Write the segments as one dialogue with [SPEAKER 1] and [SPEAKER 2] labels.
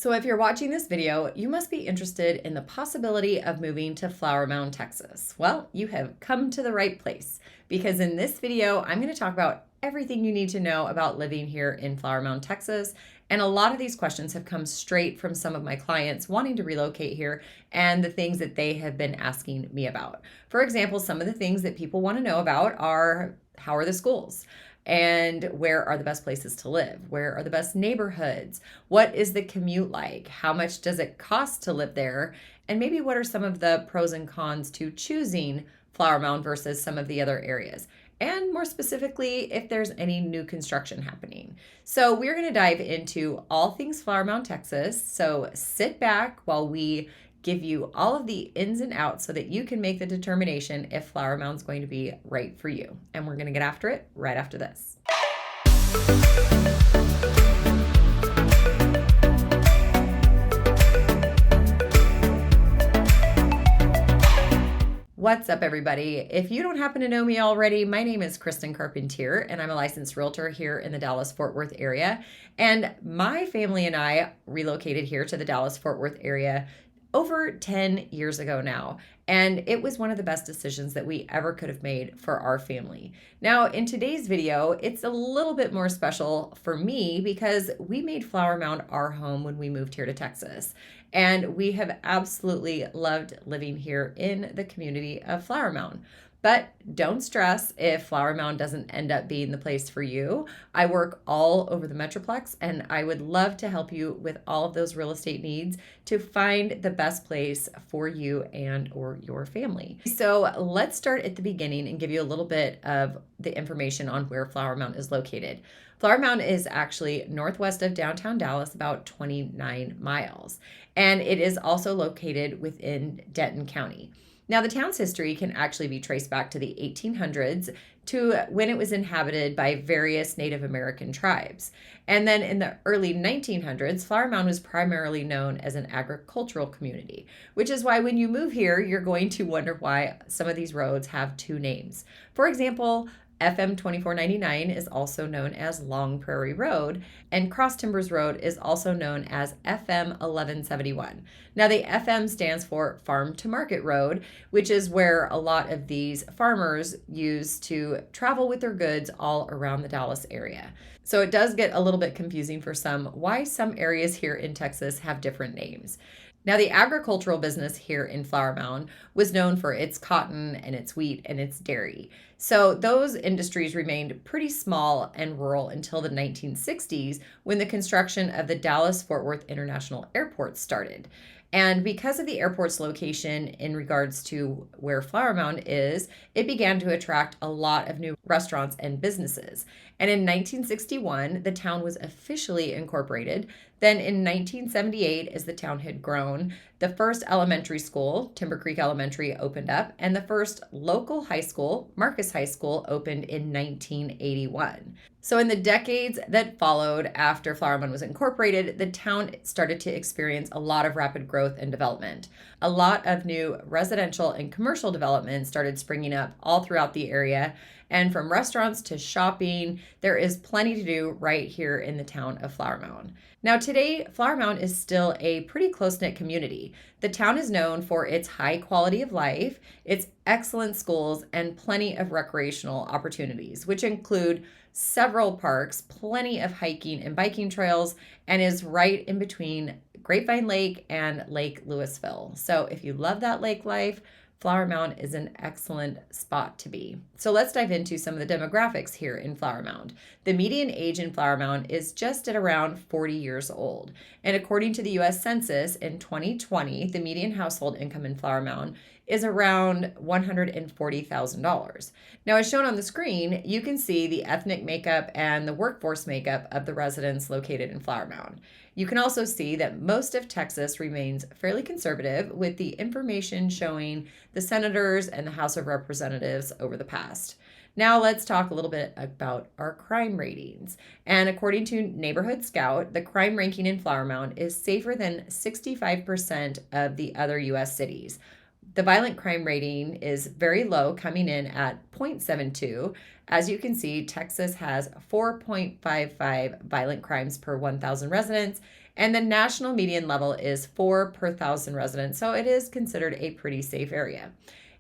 [SPEAKER 1] So if you're watching this video, you must be interested in the possibility of moving to Flower Mound, Texas. Well, you have come to the right place because in this video, I'm going to talk about everything you need to know about living here in Flower Mound, Texas. And a lot of these questions have come straight from some of my clients wanting to relocate here and the things that they have been asking me about. For example, some of the things that people want to know about are, how are the schools? And where are the best places to live? Where are the best neighborhoods? What is the commute like? How much does it cost to live there? And maybe what are some of the pros and cons to choosing Flower Mound versus some of the other areas? And more specifically, if there's any new construction happening. So we're going to dive into all things Flower Mound, Texas. So sit back while we give you all of the ins and outs so that you can make the determination if Flower Mound's going to be right for you. And we're going to get after it right after this. What's up, everybody? If you don't happen to know me already, my name is Kristen Carpentier, and I'm a licensed realtor here in the Dallas-Fort Worth area. And my family and I relocated here to the Dallas-Fort Worth area over 10 years ago now. And it was one of the best decisions that we ever could have made for our family. Now, in today's video, it's a little bit more special for me because we made Flower Mound our home when we moved here to Texas. And we have absolutely loved living here in the community of Flower Mound. But don't stress if Flower Mound doesn't end up being the place for you. I work all over the Metroplex, and I would love to help you with all of those real estate needs to find the best place for you and or your family. So let's start at the beginning and give you a little bit of the information on where Flower Mound is located. Flower Mound is actually northwest of downtown Dallas, about 29 miles, and it is also located within Denton County. Now, the town's history can actually be traced back to the 1800s to when it was inhabited by various Native American tribes. And then in the early 1900s, Flower Mound was primarily known as an agricultural community, which is why when you move here, you're going to wonder why some of these roads have two names. For example, FM 2499 is also known as Long Prairie Road, and Cross Timbers Road is also known as FM 1171. Now, the FM stands for Farm to Market Road, which is where a lot of these farmers use to travel with their goods all around the Dallas area. So it does get a little bit confusing for some why some areas here in Texas have different names. Now, the agricultural business here in Flower Mound was known for its cotton and its wheat and its dairy. So those industries remained pretty small and rural until the 1960s when the construction of the Dallas-Fort Worth International Airport started. And because of the airport's location in regards to where Flower Mound is, it began to attract a lot of new restaurants and businesses. And in 1961, the town was officially incorporated. Then in 1978, as the town had grown, the first elementary school, Timber Creek Elementary, opened up, and the first local high school, Marcus High School, opened in 1981. So in the decades that followed after Flower Mound was incorporated, the town started to experience a lot of rapid growth and development. A lot of new residential and commercial development started springing up all throughout the area. And from restaurants to shopping, there is plenty to do right here in the town of Flower Mound. Now today, Flower Mound is still a pretty close-knit community. The town is known for its high quality of life, its excellent schools, and plenty of recreational opportunities, which include several parks, plenty of hiking and biking trails, and is right in between Grapevine Lake and Lake Lewisville. So if you love that lake life, Flower Mound is an excellent spot to be. So let's dive into some of the demographics here in Flower Mound. The median age in Flower Mound is just at around 40 years old. And according to the U.S. Census in 2020, the median household income in Flower Mound is around $140,000. Now, as shown on the screen, you can see the ethnic makeup and the workforce makeup of the residents located in Flower Mound. You can also see that most of Texas remains fairly conservative, with the information showing the senators and the House of Representatives over the past. Now let's talk a little bit about our crime ratings. And according to Neighborhood Scout, the crime ranking in Flower Mound is safer than 65% of the other U.S. cities. The violent crime rating is very low, coming in at 0.72. As you can see, Texas has 4.55 violent crimes per 1,000 residents, And the national median level is 4 per 1,000 residents, so it is considered a pretty safe area.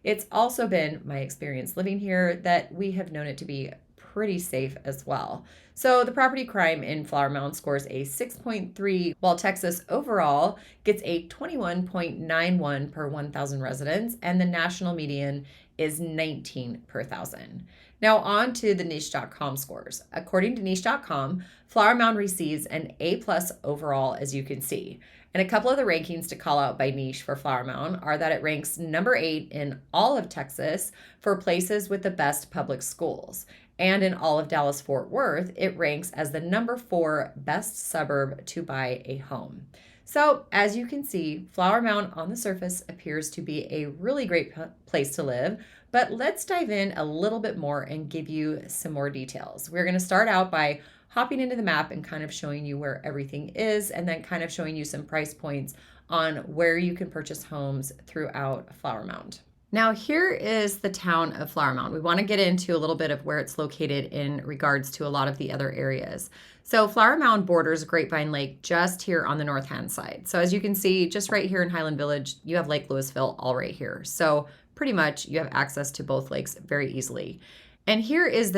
[SPEAKER 1] It's also been my experience living here that we have known it to be pretty safe as well. So the property crime in Flower Mound scores a 6.3, while Texas overall gets a 21.91 per 1,000 residents, and the national median is 19 per 1,000. Now on to the niche.com scores. According to niche.com, Flower Mound receives an A+ overall, as you can see. And a couple of the rankings to call out by niche for Flower Mound are that it ranks number 8 in all of Texas for places with the best public schools. And in all of Dallas-Fort Worth, it ranks as the number 4 best suburb to buy a home. So as you can see, Flower Mound on the surface appears to be a really great place to live, but let's dive in a little bit more and give you some more details. We're going to start out by hopping into the map and kind of showing you where everything is, and then kind of showing you some price points on where you can purchase homes throughout Flower Mound. Now here is the town of Flower Mound. We want to get into a little bit of where it's located in regards to a lot of the other areas. So Flower Mound borders Grapevine Lake just here on the north-hand side. So as you can see, just right here in Highland Village, you have Lake Lewisville all right here. So pretty much you have access to both lakes very easily. And here is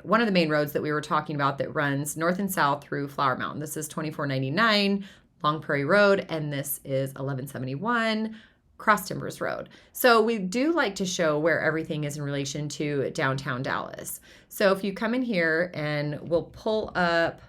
[SPEAKER 1] one of the main roads that we were talking about that runs north and south through Flower Mound. This is 2499 Long Prairie Road, and this is 1171 Cross Timbers Road. So we do like to show where everything is in relation to downtown Dallas. So if you come in here and we'll pull up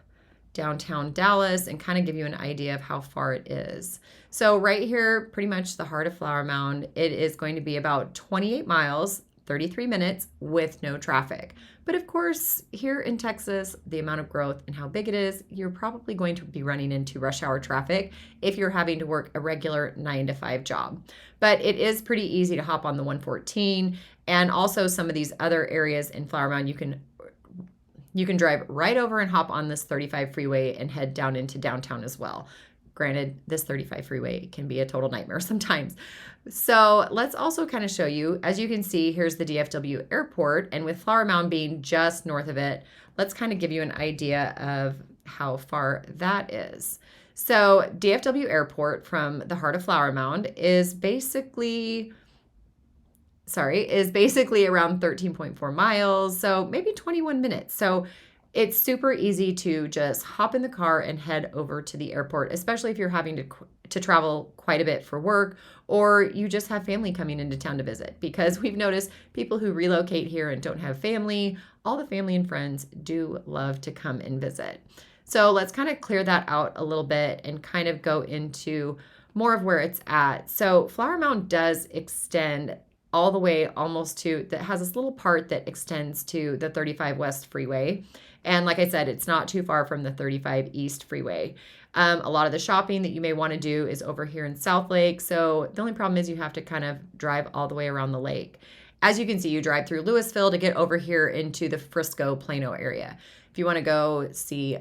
[SPEAKER 1] downtown Dallas and kind of give you an idea of how far it is. So right here, pretty much the heart of Flower Mound, it is going to be about 28 miles, 33 minutes with no traffic. But of course, here in Texas, the amount of growth and how big it is, you're probably going to be running into rush hour traffic if you're having to work a regular 9-to-5 job. But it is pretty easy to hop on the 114, and also some of these other areas in Flower Mound, you can drive right over and hop on this 35 freeway and head down into downtown as well. Granted, this 35 freeway can be a total nightmare sometimes. So let's also kind of show you, as you can see, here's the DFW Airport, and with Flower Mound being just north of it, let's kind of give you an idea of how far that is. So DFW Airport from the heart of Flower Mound is basically around 13.4 miles, so maybe 21 minutes. So it's super easy to just hop in the car and head over to the airport, especially if you're having to travel quite a bit for work, or you just have family coming into town to visit, because we've noticed people who relocate here and don't have family, all the family and friends do love to come and visit. So let's kind of clear that out a little bit and kind of go into more of where it's at. So Flower Mound does extend all the way almost that has this little part that extends to the 35 West Freeway. And like I said, it's not too far from the 35 East Freeway. A lot of the shopping that you may want to do is over here in South Lake. So the only problem is you have to kind of drive all the way around the lake. As you can see, you drive through Lewisville to get over here into the Frisco, Plano area. If you want to go see,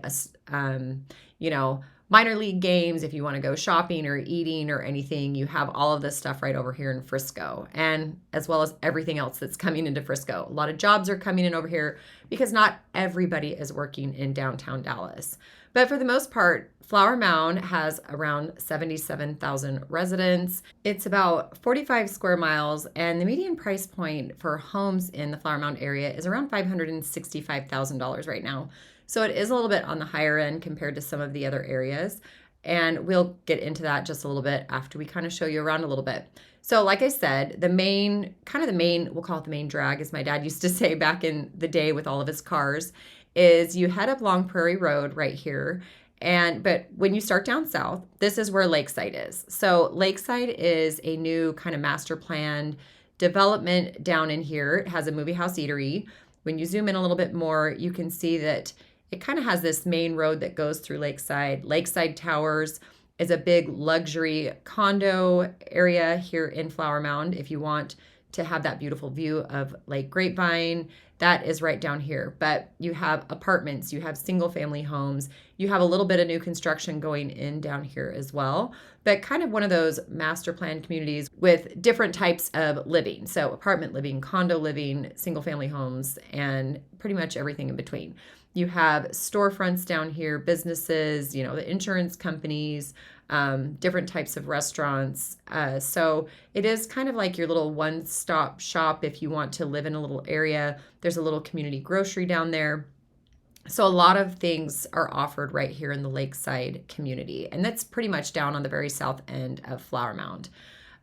[SPEAKER 1] minor league games, if you want to go shopping or eating or anything, you have all of this stuff right over here in Frisco, and as well as everything else that's coming into Frisco. A lot of jobs are coming in over here because not everybody is working in downtown Dallas. But for the most part, Flower Mound has around 77,000 residents. It's about 45 square miles, and the median price point for homes in the Flower Mound area is around $565,000 right now. So it is a little bit on the higher end compared to some of the other areas. And we'll get into that just a little bit after we kind of show you around a little bit. So like I said, we'll call it the main drag, as my dad used to say back in the day with all of his cars, is you head up Long Prairie Road right here. But when you start down south, this is where Lakeside is. So Lakeside is a new kind of master planned development down in here. It has a movie house eatery. When you zoom in a little bit more, you can see that it kind of has this main road that goes through Lakeside. Lakeside Towers is a big luxury condo area here in Flower Mound. If you want to have that beautiful view of Lake Grapevine. That is right down here. But you have apartments, you have single family homes, you have a little bit of new construction going in down here as well. But kind of one of those master plan communities with different types of living. So apartment living, condo living, single family homes, and pretty much everything in between. You have storefronts down here, businesses, the insurance companies, different types of restaurants. So it is kind of like your little one-stop shop if you want to live in a little area. There's a little community grocery down there. So a lot of things are offered right here in the Lakeside community, and that's pretty much down on the very south end of Flower Mound.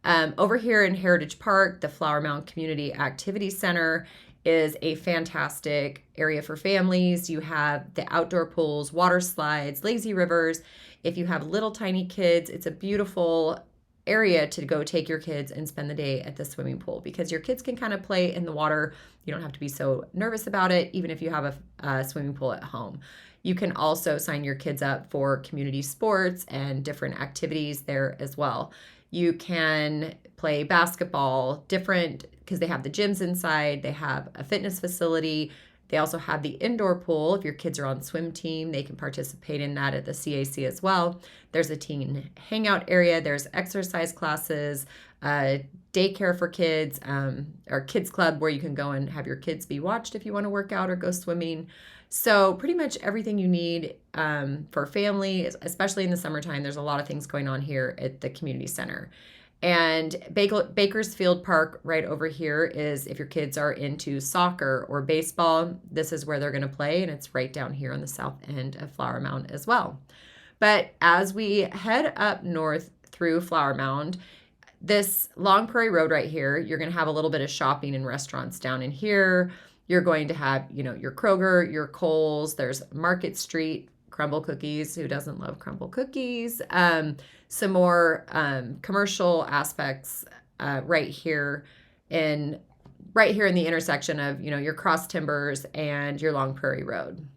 [SPEAKER 1] Over here in Heritage Park, the Flower Mound Community Activity Center is a fantastic area for families. You have the outdoor pools, water slides, lazy rivers. If you have little tiny kids, it's a beautiful area to go take your kids and spend the day at the swimming pool, because your kids can kind of play in the water. You don't have to be so nervous about it, even if you have a swimming pool at home. You can also sign your kids up for community sports and different activities there as well. You can play basketball, because they have the gyms inside. They have a fitness facility. They also have the indoor pool. If your kids are on swim team, they can participate in that at the CAC as well. There's a teen hangout area. There's exercise classes, daycare for kids, or kids club where you can go and have your kids be watched if you want to work out or go swimming. So pretty much everything you need for family, especially in the summertime. There's a lot of things going on here at the community center. And Bakersfield Park right over here is, if your kids are into soccer or baseball, this is where they're going to play, and it's right down here on the south end of Flower Mound as well. But as we head up north through Flower Mound, this Long Prairie Road right here, you're going to have a little bit of shopping and restaurants down in here. You're going to have, your Kroger, your Kohl's, there's Market Street, crumble cookies. Who doesn't love crumble cookies? Some more commercial aspects right here in the intersection of, your Cross Timbers and your Long Prairie Road.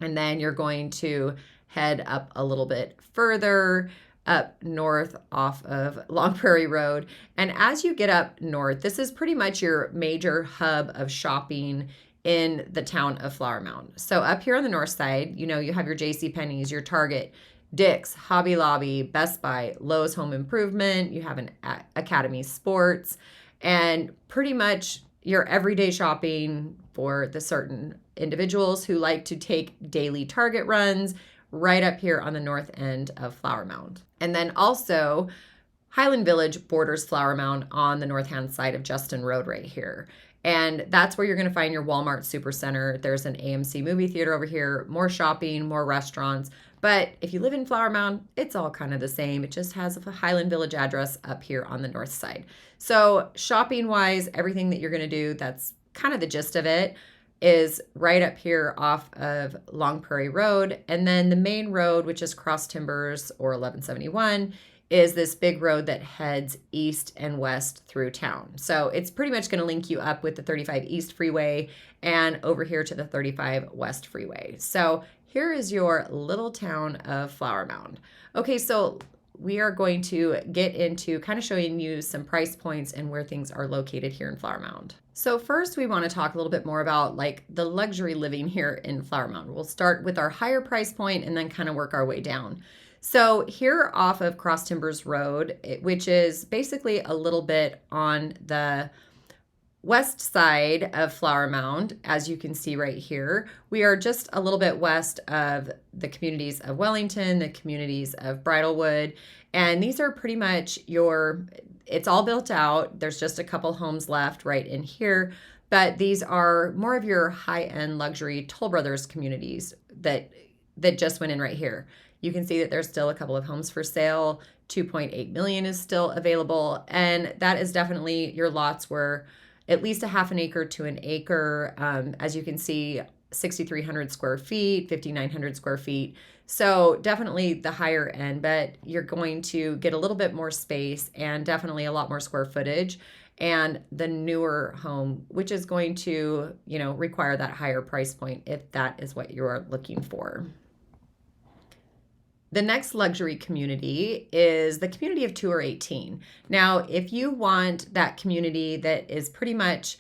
[SPEAKER 1] And then you're going to head up a little bit further up north off of Long Prairie Road. And as you get up north, this is pretty much your major hub of shopping in the town of Flower Mound. So up here on the north side, you have your JCPenney's, your Target, Dick's, Hobby Lobby, Best Buy, Lowe's Home Improvement. You have an Academy Sports, and pretty much your everyday shopping for the certain individuals who like to take daily Target runs right up here on the north end of Flower Mound. And then also Highland Village borders Flower Mound on the north-hand side of Justin Road right here. And that's where you're going to find your Walmart Supercenter. There's an AMC movie theater over here, more shopping, more restaurants. But if you live in Flower Mound, it's all kind of the same. It just has a Highland Village address up here on the north side. So shopping-wise, everything that you're going to do, that's kind of the gist of it, is right up here off of Long Prairie Road. And then the main road, which is Cross Timbers or 1171, is this big road that heads east and west through town. So it's pretty much going to link you up with the 35 East Freeway and over here to the 35 West Freeway. So here is your little town of Flower Mound. Okay, so we are going to get into kind of showing you some price points and where things are located here in Flower Mound. So first we want to talk a little bit more about like the luxury living here in Flower Mound. We'll start with our higher price point and then kind of work our way down. So here off of Cross Timbers Road, which is basically a little bit on the west side of Flower Mound, as you can see right here, we are just a little bit west of the communities of Wellington, the communities of Bridlewood, and these are pretty much it's all built out. There's just a couple homes left right in here, but these are more of your high-end luxury Toll Brothers communities that just went in right here. You can see that there's still a couple of homes for sale. 2.8 million is still available, and that is definitely your lots were at least a half an acre to an acre. As you can see, 6,300 square feet, 5,900 square feet. So definitely the higher end, but you're going to get a little bit more space and definitely a lot more square footage. And the newer home, which is going to, require that higher price point if that is what you're looking for. The next luxury community is the community of Tour 18. Now, if you want that community that is pretty much,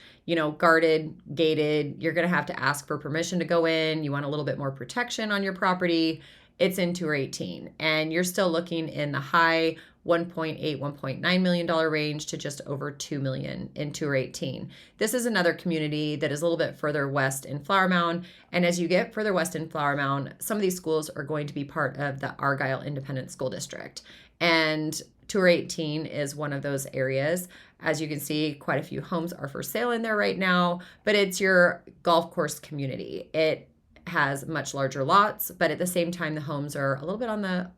[SPEAKER 1] guarded, gated, you're going to have to ask for permission to go in. You want a little bit more protection on your property. It's in Tour 18, and you're still looking in the high 1.8, $1.9 million range to just over $2 million in Tour 18. This is another community that is a little bit further west in Flower Mound. And as you get further west in Flower Mound, some of these schools are going to be part of the Argyle Independent School District. And Tour 18 is one of those areas. As you can see, quite a few homes are for sale in there right now, but it's your golf course community. It has much larger lots, but at the same time, the homes are a little bit on the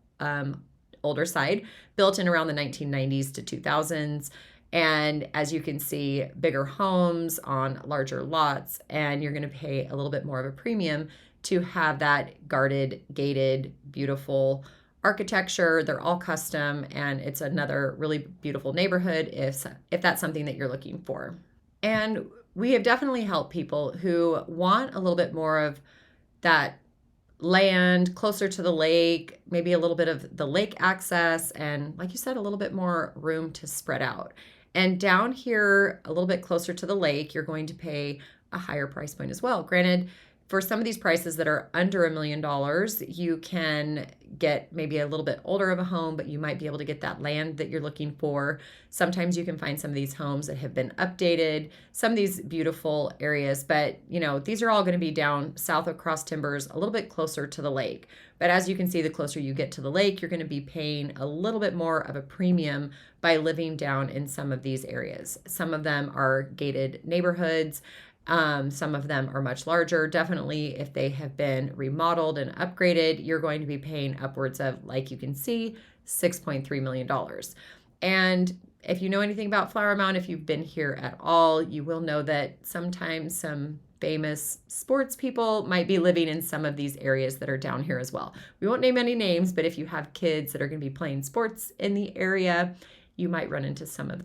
[SPEAKER 1] older side, built in around the 1990s to 2000s. And as you can see, bigger homes on larger lots, and you're going to pay a little bit more of a premium to have that guarded, gated, beautiful architecture. They're all custom, and it's another really beautiful neighborhood if that's something that you're looking for. And we have definitely helped people who want a little bit more of that land closer to the lake, maybe a little bit of the lake access, and like you said, a little bit more room to spread out. And down here, a little bit closer to the lake, you're going to pay a higher price point as well. Granted, for some of these prices that are under $1 million, you can get maybe a little bit older of a home, but you might be able to get that land that you're looking for. Sometimes you can find some of these homes that have been updated, some of these beautiful areas, but these are all going to be down south of Cross Timbers, a little bit closer to the lake. But as you can see, the closer you get to the lake, you're going to be paying a little bit more of a premium by living down in some of these areas. Some of them are gated neighborhoods. Some of them are much larger. Definitely, if they have been remodeled and upgraded, you're going to be paying upwards of, like you can see, $6.3 million. And if you know anything about Flower Mound, if you've been here at all, you will know that sometimes some famous sports people might be living in some of these areas that are down here as well. We won't name any names, but if you have kids that are going to be playing sports in the area, you might run into some of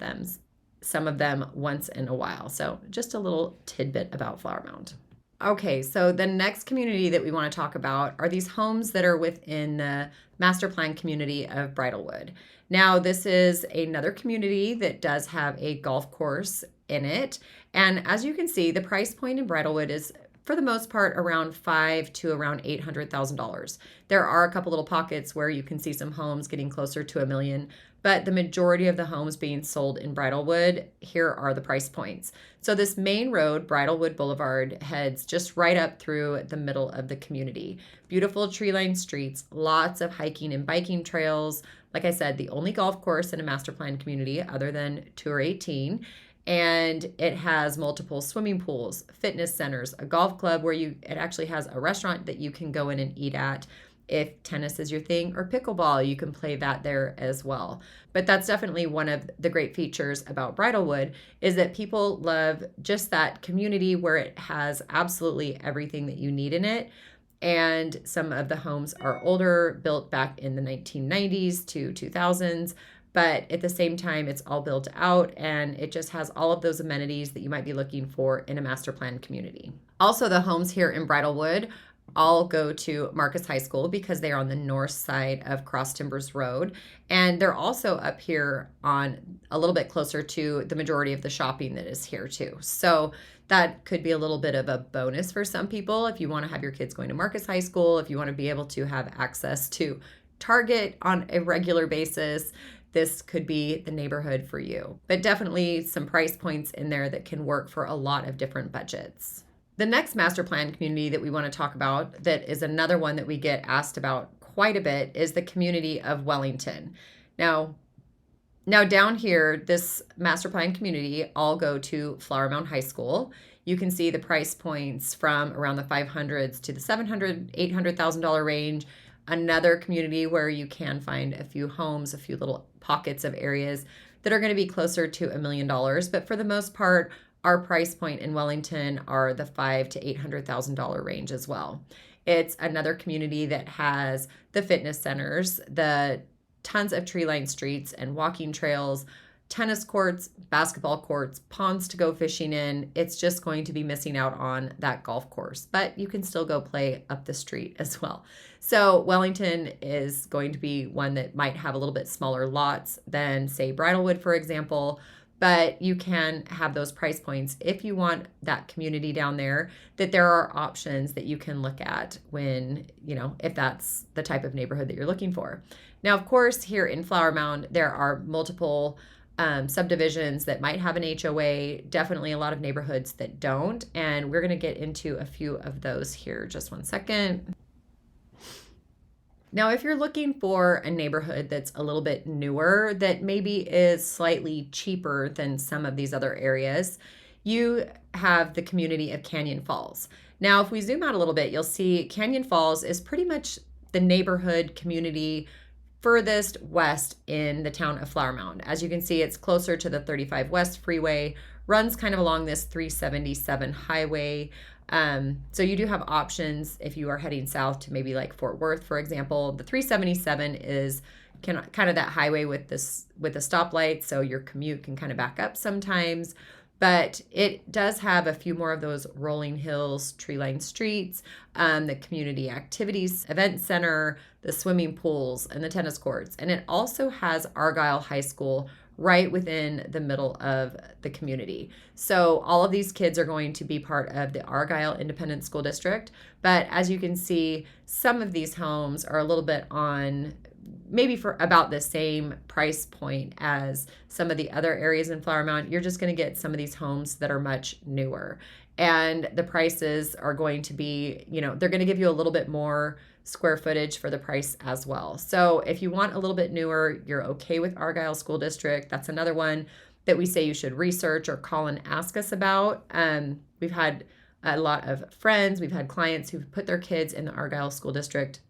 [SPEAKER 1] them once in a while. So just a little tidbit about Flower Mound. Okay, so the next community that we want to talk about are these homes that are within the master plan community of Bridlewood. Now, this is another community that does have a golf course in it. And as you can see, the price point in Bridlewood is, for the most part, around $500,000 to around $800,000. There are a couple little pockets where you can see some homes getting closer to $1 million, but the majority of the homes being sold in Bridlewood, here are the price points. So this main road, Bridlewood Boulevard, heads just right up through the middle of the community. Beautiful tree-lined streets, lots of hiking and biking trails. Like I said, the only golf course in a master plan community other than Tour 18. And it has multiple swimming pools, fitness centers, a golf club where it actually has a restaurant that you can go in and eat at. If tennis is your thing, or pickleball, you can play that there as well. But that's definitely one of the great features about Bridlewood, is that people love just that community where it has absolutely everything that you need in it. And some of the homes are older, built back in the 1990s to 2000s. But at the same time, it's all built out, and it just has all of those amenities that you might be looking for in a master plan community. Also, the homes here in Bridlewood all go to Marcus High School because they are on the north side of Cross Timbers Road. And they're also up here on a little bit closer to the majority of the shopping that is here too. So that could be a little bit of a bonus for some people if you want to have your kids going to Marcus High School, if you want to be able to have access to Target on a regular basis. This could be the neighborhood for you. But definitely some price points in there that can work for a lot of different budgets. The next master plan community that we want to talk about, that is another one that we get asked about quite a bit, is the community of Wellington. Now down here, this master plan community all go to Flower Mound High School. You can see the price points from around the $500,000 to the $700,000, $800,000 range. Another community where you can find a few homes, a few little pockets of areas that are going to be closer to $1 million. But for the most part, our price point in Wellington are the $500,000 to $800,000 range as well. It's another community that has the fitness centers, the tons of tree-lined streets and walking trails, tennis courts, basketball courts, ponds to go fishing in. It's just going to be missing out on that golf course, but you can still go play up the street as well. So Wellington is going to be one that might have a little bit smaller lots than, say, Bridlewood, for example, but you can have those price points if you want that community down there, that there are options that you can look at when, if that's the type of neighborhood that you're looking for. Now, of course, here in Flower Mound, there are multiple subdivisions that might have an HOA, definitely a lot of neighborhoods that don't, and we're going to get into a few of those here. Just one second. Now, if you're looking for a neighborhood that's a little bit newer, that maybe is slightly cheaper than some of these other areas, you have the community of Canyon Falls. Now, if we zoom out a little bit, you'll see Canyon Falls is pretty much the neighborhood community furthest west in the town of Flower Mound. As you can see, it's closer to the 35 West Freeway, runs kind of along this 377 highway. So you do have options if you are heading south to maybe like Fort Worth, for example. The 377 is kind of that highway with the stoplight, so your commute can kind of back up sometimes. But it does have a few more of those rolling hills, tree-lined streets, the community activities event center, the swimming pools, and the tennis courts. And it also has Argyle High School right within the middle of the community. So all of these kids are going to be part of the Argyle Independent School District. But as you can see, some of these homes are a little bit on maybe for about the same price point as some of the other areas in Flower Mound. You're just going to get some of these homes that are much newer. And the prices are going to be, they're going to give you a little bit more square footage for the price as well. So if you want a little bit newer, you're okay with Argyle School District. That's another one that we say you should research or call and ask us about. We've had a lot of friends, we've had clients who've put their kids in the Argyle School District.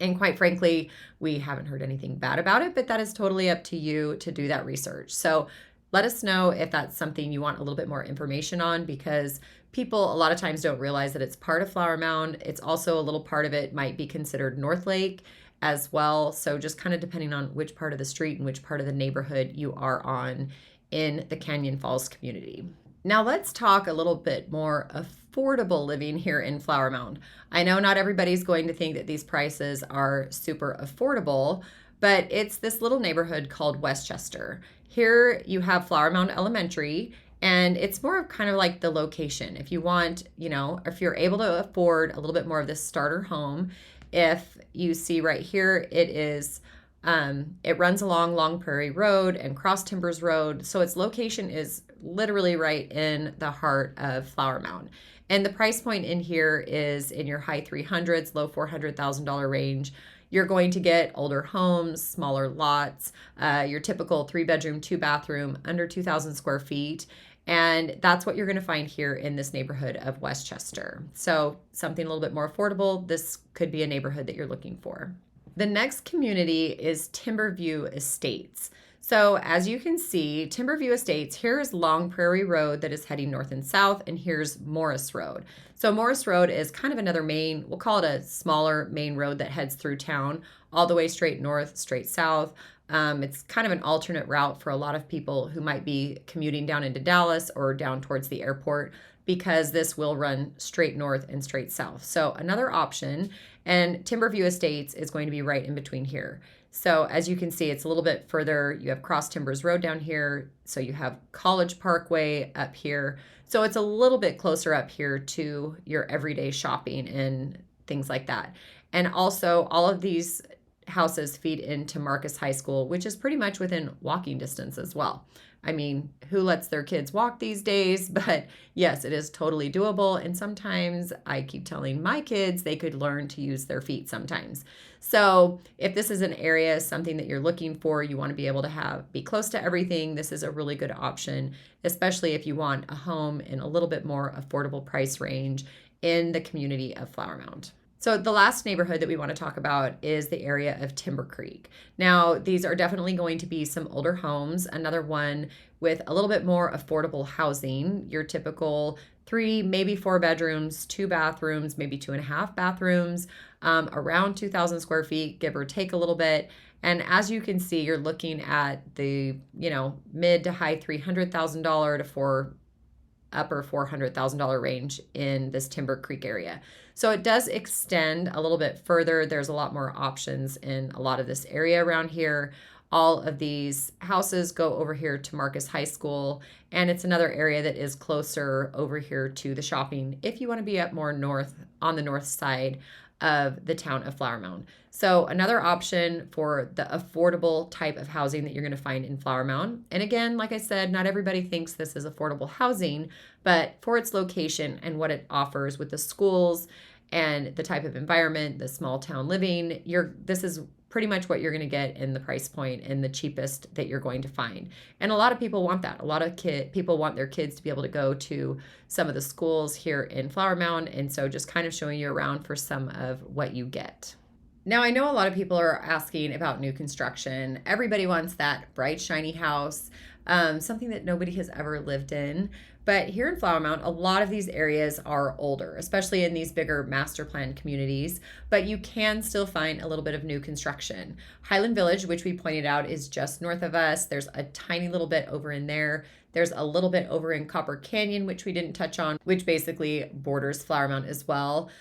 [SPEAKER 1] And quite frankly, we haven't heard anything bad about it, but that is totally up to you to do that research. So let us know if that's something you want a little bit more information on, because people a lot of times don't realize that it's part of Flower Mound. It's also a little part of it might be considered North Lake as well. So just kind of depending on which part of the street and which part of the neighborhood you are on in the Canyon Falls community. Now let's talk a little bit more affordable living here in Flower Mound. I know not everybody's going to think that these prices are super affordable, but it's this little neighborhood called Westchester. Here you have Flower Mound Elementary, and it's more of kind of like the location. If you want, if you're able to afford a little bit more of this starter home, if you see right here, it runs along Long Prairie Road and Cross Timbers Road. So its location is literally right in the heart of Flower Mound. And the price point in here is in your high 300s, low $400,000 range. You're going to get older homes, smaller lots, your typical 3-bedroom, 2-bathroom, under 2,000 square feet. And that's what you're going to find here in this neighborhood of Westchester. So something a little bit more affordable. This could be a neighborhood that you're looking for. The next community is Timberview Estates. So as you can see, Timberview Estates, here's Long Prairie Road that is heading north and south, and here's Morris Road. So Morris Road is kind of another we'll call it a smaller main road that heads through town, all the way straight north, straight south. It's kind of an alternate route for a lot of people who might be commuting down into Dallas or down towards the airport, because this will run straight north and straight south. So another option, and Timberview Estates is going to be right in between here. So as you can see, it's a little bit further. You have Cross Timbers Road down here. So you have College Parkway up here. So it's a little bit closer up here to your everyday shopping and things like that. And also all of these houses feed into Marcus High School, which is pretty much within walking distance as well. I mean, who lets their kids walk these days? But yes, it is totally doable. And sometimes I keep telling my kids they could learn to use their feet sometimes. So if this is an area, something that you're looking for, you want to be able to be close to everything, this is a really good option, especially if you want a home in a little bit more affordable price range in the community of Flower Mound. So the last neighborhood that we want to talk about is the area of Timber Creek. Now, these are definitely going to be some older homes, another one with a little bit more affordable housing, your typical 3, maybe 4 bedrooms, 2 bathrooms, maybe 2.5 bathrooms, around 2,000 square feet, give or take a little bit. And as you can see, you're looking at the, mid to high $300,000 to upper $400,000 range in this Timber Creek area. So it does extend a little bit further. There's a lot more options in a lot of this area around here. All of these houses go over here to Marcus High School, and it's another area that is closer over here to the shopping if you want to be up more north on the north side of the town of Flower Mound. So another option for the affordable type of housing that you're going to find in Flower Mound. And again, like I said, not everybody thinks this is affordable housing, but for its location and what it offers with the schools and the type of environment, the small town living, this is pretty much what you're going to get in the price point and the cheapest that you're going to find. And a lot of people want that. A lot of people want their kids to be able to go to some of the schools here in Flower Mound. And so just kind of showing you around for some of what you get. Now, I know a lot of people are asking about new construction. Everybody wants that bright, shiny house, something that nobody has ever lived in. But here in Flower Mound, a lot of these areas are older, especially in these bigger master plan communities, but you can still find a little bit of new construction. Highland Village, which we pointed out, is just north of us. There's a tiny little bit over in there. There's a little bit over in Copper Canyon, which we didn't touch on, which basically borders Flower Mound as well.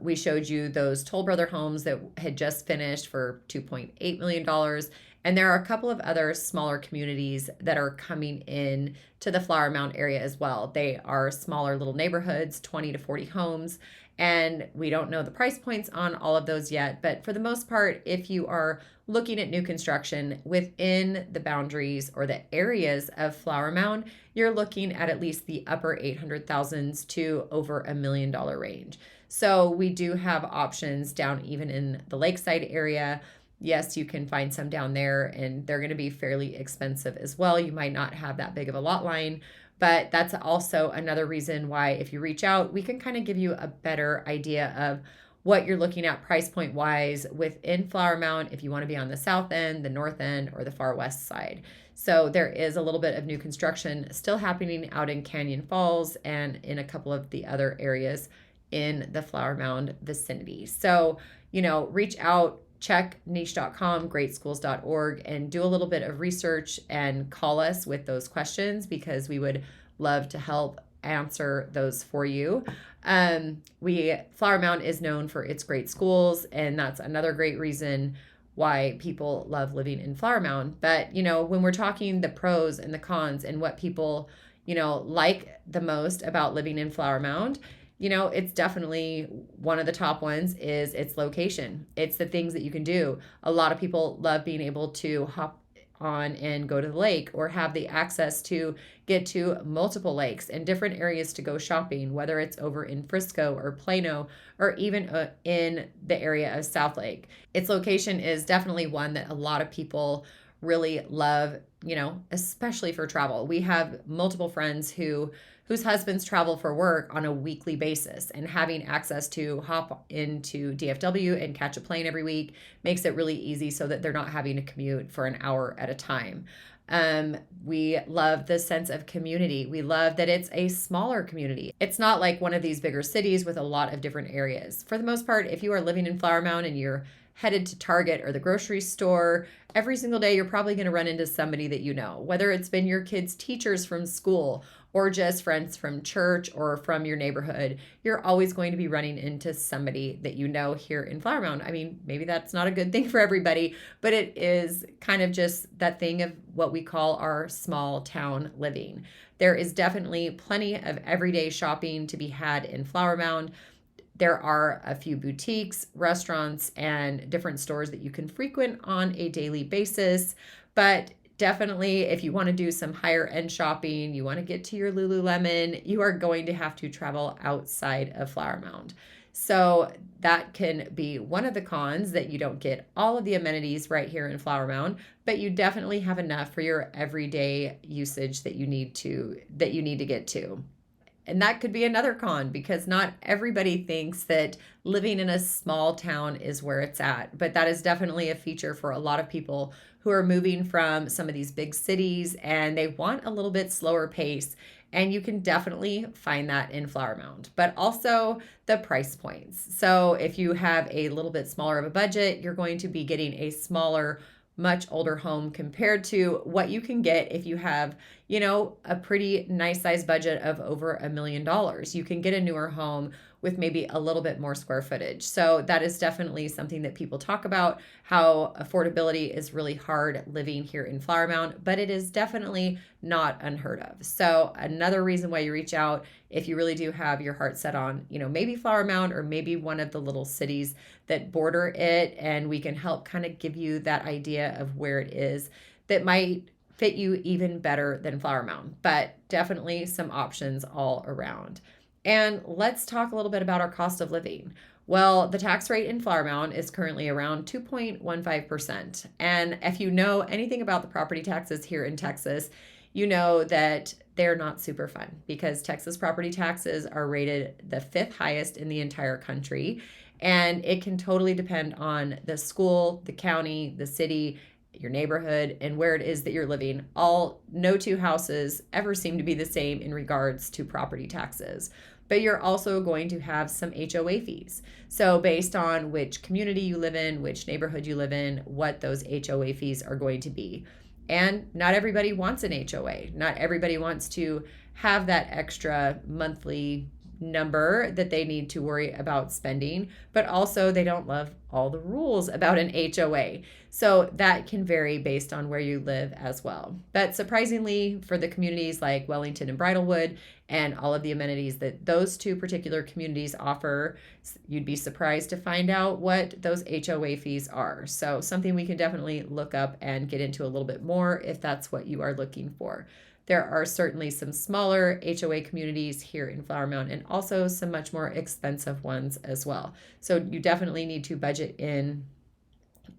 [SPEAKER 1] We showed you those Toll Brother homes that had just finished for $2.8 million. And there are a couple of other smaller communities that are coming in to the Flower Mound area as well. They are smaller little neighborhoods, 20 to 40 homes. And we don't know the price points on all of those yet. But for the most part, if you are looking at new construction within the boundaries or the areas of Flower Mound, you're looking at least the upper 800,000s to over $1 million range. So we do have options down even in the Lakeside area. Yes, you can find some down there, and they're going to be fairly expensive as well. You might not have that big of a lot line, but that's also another reason why if you reach out, we can kind of give you a better idea of what you're looking at price point wise within Flower Mound if you want to be on the south end, the north end, or the far west side. So there is a little bit of new construction still happening out in Canyon Falls and in a couple of the other areas in the Flower Mound vicinity. So, reach out. Check niche.com, greatschools.org, and do a little bit of research and call us with those questions because we would love to help answer those for you. Flower Mound is known for its great schools, and that's another great reason why people love living in Flower Mound. But, when we're talking the pros and the cons and what people, like the most about living in Flower Mound, it's definitely one of the top ones is its location. It's the things that you can do. A lot of people love being able to hop on and go to the lake or have the access to get to multiple lakes and different areas to go shopping, whether it's over in Frisco or Plano or even in the area of South Lake. Its location is definitely one that a lot of people really love, especially for travel. We have multiple friends whose husbands travel for work on a weekly basis, and having access to hop into DFW and catch a plane every week makes it really easy so that they're not having to commute for an hour at a time. We love the sense of community. We love that it's a smaller community. It's not like one of these bigger cities with a lot of different areas. For the most part, if you are living in Flower Mound and you're headed to Target or the grocery store, every single day you're probably going to run into somebody that you know, whether it's been your kids' teachers from school or just friends from church or from your neighborhood. You're always going to be running into somebody that you know here in Flower Mound. I mean, maybe that's not a good thing for everybody, but it is kind of just that thing of what we call our small town living. There is definitely plenty of everyday shopping to be had in Flower Mound. There are a few boutiques, restaurants, and different stores that you can frequent on a daily basis. But definitely, if you want to do some higher end shopping, you want to get to your Lululemon, you are going to have to travel outside of Flower Mound. So that can be one of the cons, that you don't get all of the amenities right here in Flower Mound, but you definitely have enough for your everyday usage that you need to get to. And that could be another con, because not everybody thinks that living in a small town is where it's at. But that is definitely a feature for a lot of people who are moving from some of these big cities, and they want a little bit slower pace. And you can definitely find that in Flower Mound, but also the price points. So if you have a little bit smaller of a budget, you're going to be getting a smaller, much older home compared to what you can get if you have, a pretty nice size budget of over $1 million. You can get a newer home with maybe a little bit more square footage. So that is definitely something that people talk about, how affordability is really hard living here in Flower Mound, but it is definitely not unheard of. So another reason why you reach out, if you really do have your heart set on, maybe Flower Mound or maybe one of the little cities that border it, and we can help kind of give you that idea of where it is that might fit you even better than Flower Mound, but definitely some options all around. And let's talk a little bit about our cost of living. Well, the tax rate in Flower Mound is currently around 2.15%. And if you know anything about the property taxes here in Texas, you know that they're not super fun because Texas property taxes are rated the 5th highest in the entire country. And it can totally depend on the school, the county, the city, your neighborhood, and where it is that you're living. No two houses ever seem to be the same in regards to property taxes. But you're also going to have some HOA fees. So based on which community you live in, which neighborhood you live in, what those HOA fees are going to be. And not everybody wants an HOA. Not everybody wants to have that extra monthly number that they need to worry about spending, but also they don't love all the rules about an HOA. So that can vary based on where you live as well. But surprisingly, for the communities like Wellington and Bridlewood and all of the amenities that those two particular communities offer, you'd be surprised to find out what those HOA fees are. So something we can definitely look up and get into a little bit more if that's what you are looking for. There are certainly some smaller HOA communities here in Flower Mound and also some much more expensive ones as well. So you definitely need to budget in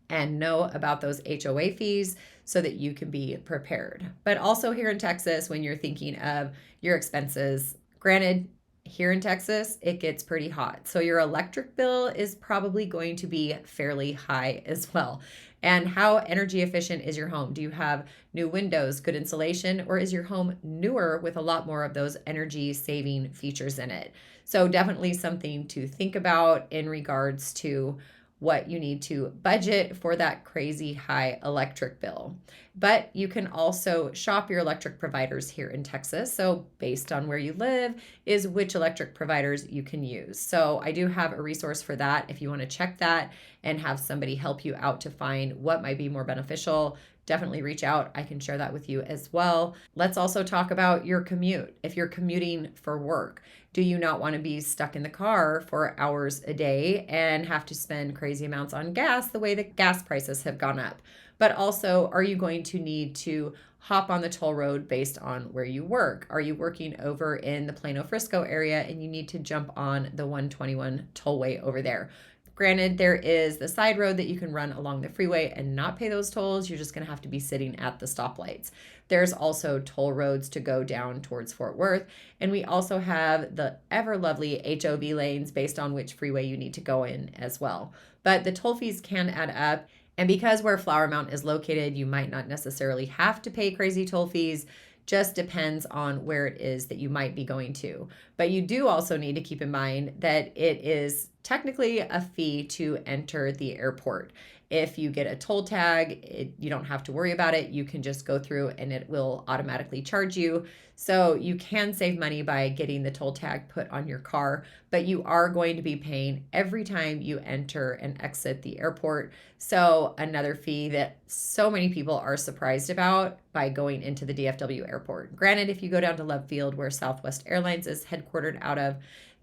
[SPEAKER 1] and know about those HOA fees so that you can be prepared. But also here in Texas, when you're thinking of your expenses, granted, here in Texas, it gets pretty hot. So your electric bill is probably going to be fairly high as well. And how energy efficient is your home? Do you have new windows, good insulation, or is your home newer with a lot more of those energy saving features in it? So definitely something to think about in regards to what you need to budget for that crazy high electric bill. But you can also shop your electric providers here in Texas. So based on where you live is which electric providers you can use. So I do have a resource for that if you want to check that and have somebody help you out to find what might be more beneficial. Definitely reach out. I can share that with you as well. Let's also talk about your commute. If you're commuting for work, do you not want to be stuck in the car for hours a day and have to spend crazy amounts on gas the way that gas prices have gone up? But also, are you going to need to hop on the toll road based on where you work? Are you working over in the Plano-Frisco area and you need to jump on the 121 tollway over there? Granted, there is the side road that you can run along the freeway and not pay those tolls. You're just going to have to be sitting at the stoplights. There's also toll roads to go down towards Fort Worth. And we also have the ever lovely HOV lanes based on which freeway you need to go in as well. But the toll fees can add up. And because where Flower Mound is located, you might not necessarily have to pay crazy toll fees. Just depends on where it is that you might be going to. But you do also need to keep in mind that it is technically a fee to enter the airport. If you get a toll tag, you don't have to worry about it. You can just go through and it will automatically charge you. So you can save money by getting the toll tag put on your car, but you are going to be paying every time you enter and exit the airport. So another fee that so many people are surprised about by going into the DFW airport. Granted, if you go down to Love Field where Southwest Airlines is headquartered out of,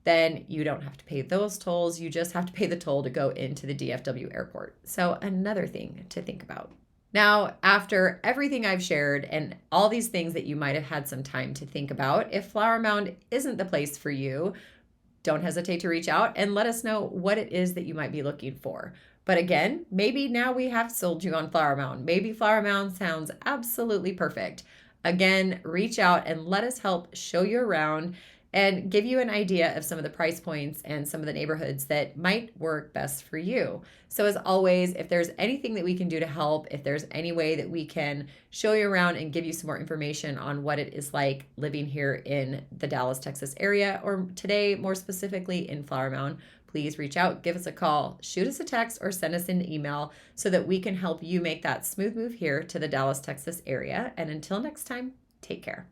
[SPEAKER 1] then you don't have to pay those tolls. You just have to pay the toll to go into the DFW airport. So another thing to think about. Now, after everything I've shared and all these things that you might have had some time to think about, if Flower Mound isn't the place for you, don't hesitate to reach out and let us know what it is that you might be looking for. But again, maybe now we have sold you on Flower Mound. Maybe Flower Mound sounds absolutely perfect. Again, reach out and let us help show you around. and give you an idea of some of the price points and some of the neighborhoods that might work best for you. So, as always, if there's anything that we can do to help, if there's any way that we can show you around and give you some more information on what it is like living here in the Dallas, Texas area, or today, more specifically in Flower Mound, please reach out, give us a call, shoot us a text, or send us an email so that we can help you make that smooth move here to the Dallas, Texas area. And until next time, take care.